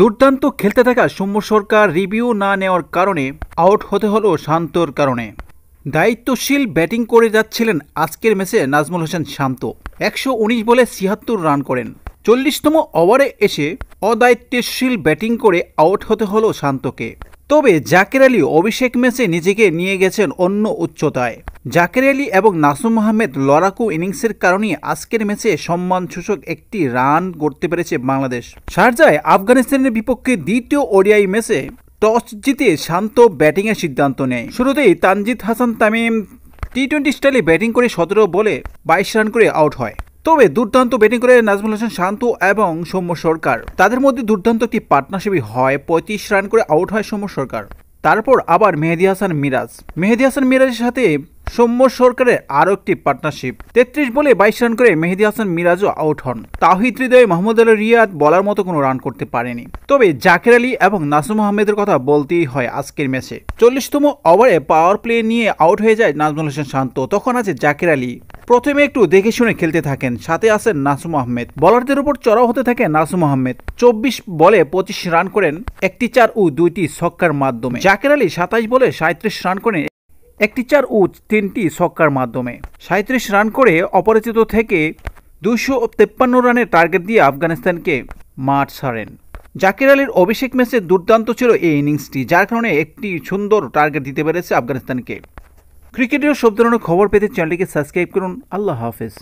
দুর্দান্ত খেলতে থাকা সৌম্য সরকার রিভিউ না নেওয়ার কারণে আউট হতে হলো শান্তর কারণে। দায়িত্বশীল ব্যাটিং করে যাচ্ছিলেন আজকের ম্যাচে নাজমুল হোসেন শান্ত। 119 বলে 76 রান করেন। 40তম ওভারে এসে অদায়িত্বশীল ব্যাটিং করে আউট হতে হলো শান্তকে। তবে জাকের আলী অভিষেক ম্যাচে নিজেকে নিয়ে গেছেন অন্য উচ্চতায়। জাকের আলী এবং নাসুম আহমেদ লড়াকু ইনিংসের কারণে আজকের ম্যাচে সম্মানসূচক একটি রান করতে পেরেছে বাংলাদেশ। শারজায় আফগানিস্তানের বিপক্ষে দ্বিতীয় ওডিআই ম্যাচে টস জিতে শান্ত ব্যাটিংয়ের সিদ্ধান্ত নেয়। শুরুতেই তানজিদ হাসান তামিম টি-20 স্টাইলে ব্যাটিং করে 17 বলে 22 রান করে আউট হয়। তবে দুর্দান্ত ব্যাটিং করে নাজমুল হোসেন শান্ত এবং সৌম্য সরকার, তাদের মধ্যে দুর্দান্ত একটি পার্টনারশিপই হয়। 35 রান করে আউট হয় সৌম্য সরকার। তারপর আবার মেহেদী হাসান মিরাজের সাথে সৌম্য সরকারের আরও একটি পার্টনারশিপ। 33 বলে 22 রান করে মেহেদী হাসান মিরাজও আউট হন। তাওহিদ হৃদয়, মোহাম্মদ আলী রিয়াদ বলার মতো কোনো রান করতে পারেনি। তবে জাকের আলী এবং নাসুম আহমেদের কথা বলতেই হয় আজকের ম্যাচে। 40তম ওভারে পাওয়ার প্লে নিয়ে আউট হয়ে যায় নাজমুল হোসেন শান্ত। তখন আছে জাকের আলী। প্রথমে একটু দেখে শুনে খেলতে থাকেন, সাথে আছেন নাসুম আহমেদ। বলারদের উপর চড়াও হতে থাকে নাসুম আহমেদ। 24 বলে 25 রান করেন, একটি 4 ও 2টি ছক্কার মাধ্যমে। জাকের আলী 27 বলে 37 রান করেন, একটি 4 ও 3টি ছক্কার মাধ্যমে। 37 রান করে অপরাজিত থেকে 253 রানের টার্গেট দিয়ে আফগানিস্তানকে মাঠ ছাড়েন। জাকের আলীর অভিষেক ম্যাচে দুর্দান্ত ছিল এই ইনিংসটি, যার কারণে একটি সুন্দর টার্গেট দিতে পেরেছে আফগানিস্তানকে। ক্রিকেটের সব ধরনের খবর পেতে চ্যানেলটিকে সাবস্ক্রাইব করুন। আল্লাহ হাফেজ।